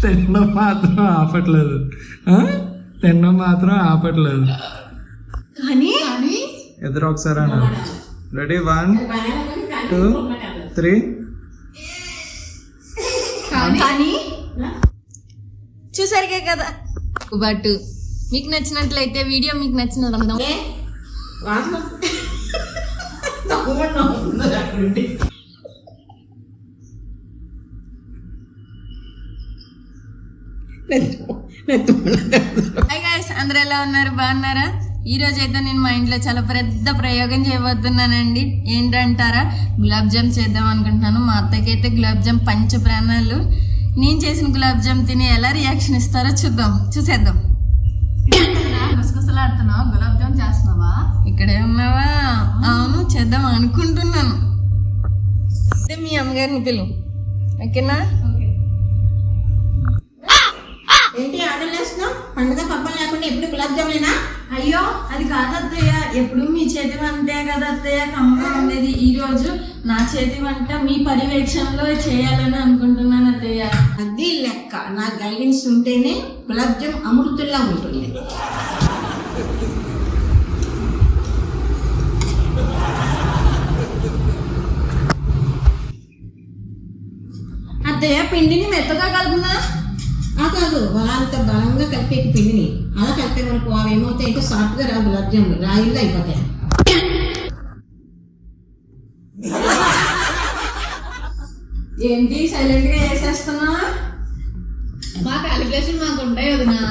తినడం మాత్రం ఆపట్లేదు, తినడం మాత్రం ఆపట్లేదు. కానీ ఇద్దరు ఒకసారి అన్నారు. రెడీ 1 2 3. కానీ చూసారుగా కదా. బట్ మీకు నచ్చినట్లయితే వీడియో మీకు నచ్చిన అందరూ ఎలా ఉన్నారు, బాగున్నారా? ఈ రోజు అయితే నేను మా ఇంట్లో చాలా పెద్ద ప్రయోగం చేయబోతున్నానండి. ఏంటంటారా, గులాబ్ జామ్ చేద్దాం అనుకుంటున్నాను. మా అత్తకి అయితే గులాబ్ జామ్ పంచ ప్రాణాలు. నేను చేసిన గులాబ్ జామ్ తిని ఎలా రియాక్షన్ ఇస్తారో చూసేద్దాం. గుసగుసలాడుతున్నావా? గులాబ్ జామ్ చేస్తున్నావా? ఇక్కడే ఉన్నావా? అవును, చేద్దాం అనుకుంటున్నాను. అయితే మీ అమ్మగారిని పిలు, ఓకేనా? ఏంటి ఆర్డర్ చేస్తున్నావు? పండుగ పబ్బం లేకుండా ఎప్పుడు గులాబ్ జాములేనా? అయ్యో అది కాదు అత్తయ్య, ఎప్పుడు మీ చేతి వంటే కదా అత్తయ్య కమ్మగా ఉండేది. ఈ రోజు నా చేతి వంట మీ పర్యవేక్షణలో చేయాలని అనుకుంటున్నాను అత్తయ్య. అది లెక్క. నా గైడెన్స్ ఉంటేనే గులాబ్ జామ్ అమృతుల్లా ఉంటుంది. అత్తయ్య పిండిని మెత్తగా కలుపునా? కాదు, అంత బలంగా కలిపే పిండిని అలా కలిపే మనకు అవి ఏమవుతాయంటే సాఫ్ట్గా రా గులాబ్ జాములు రాయిల్లో అయిపోతాయి. ఏంటి సైలెంట్ గా వేసేస్తున్నా? మా క్యాలిక్యులేషన్ మాకు ఉంటాయి వదినా.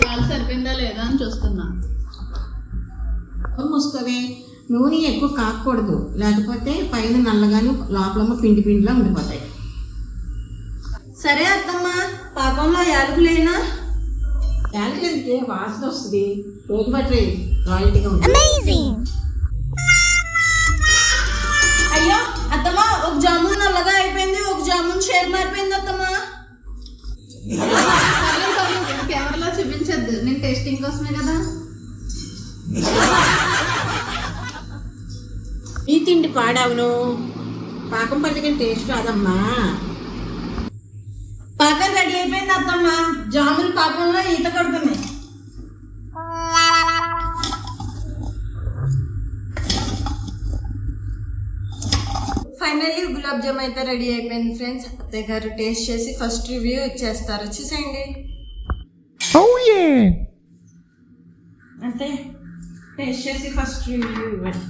వాళ్ళు సరిపోయిందా లేదా అని చూస్తున్నా. మూసుకోవే, నూనె ఎక్కువ కాకూడదు, లేకపోతే పైన నల్లగాని లోపల పిండి పిండిలా ఉండిపోతాయి. సరే అత్తమ్మ, పాకంలో యాలకులేనా? యాలకులకి వాసన వస్తుంది, రోజు బట్టి రాయల్టీగా ఉంటుంది. అయ్యో అత్తమ్మ, ఒక జామున్ నల్లగా అయిపోయింది, ఒక జామున్ షేప్ మారిపోయింది అత్తమ్మ. కెమెరాలో చూపించద్దు, నేను టేస్టింగ్ కోసమే కదా. ఈ తిండి పాడావును, పాకం పట్టుకుని టేస్ట్ రాదమ్మా. పాకం రెడీ అయిపోయింది అత్తమ్మ, జామున్ పాకంలో ఈత కొడుతున్నాయి. ఫైనల్లీ గులాబ్ జామ్ అయితే రెడీ అయిపోయింది ఫ్రెండ్స్. అత్తయ్య గారు టేస్ట్ చేసి ఫస్ట్ రివ్యూ ఇచ్చేస్తారు, చూసేయండి. అంటే టేస్ట్ చేసి ఫస్ట్ రివ్యూ ఇవ్వండి.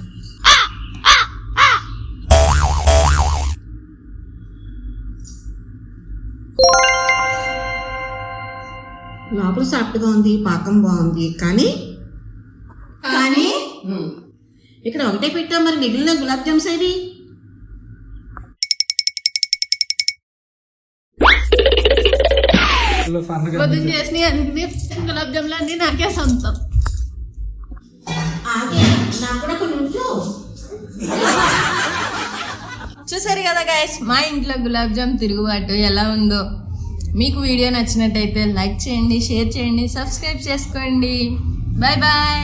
లోపల సాఫ్ట్గా ఉంది, పాకం బాగుంది. కానీ ఇక్కడ ఒకటే పెట్టాం, మరి మిగిలిన గులాబ్ జామ్స్ ఏవి? పొద్దున్న చేసిన అన్ని గులాబ్ జాములు అన్ని నాకే సొంతం. నాకు కూడా కొన్ని చూసారు కదా గైస్, మా ఇంట్లో గులాబ్ జామ్ తిరుగుబాటు ఎలా ఉందో. మీకు వీడియో నచ్చినట్టయితే లైక్ చేయండి, షేర్ చేయండి, సబ్స్క్రైబ్ చేసుకోండి. Bye bye.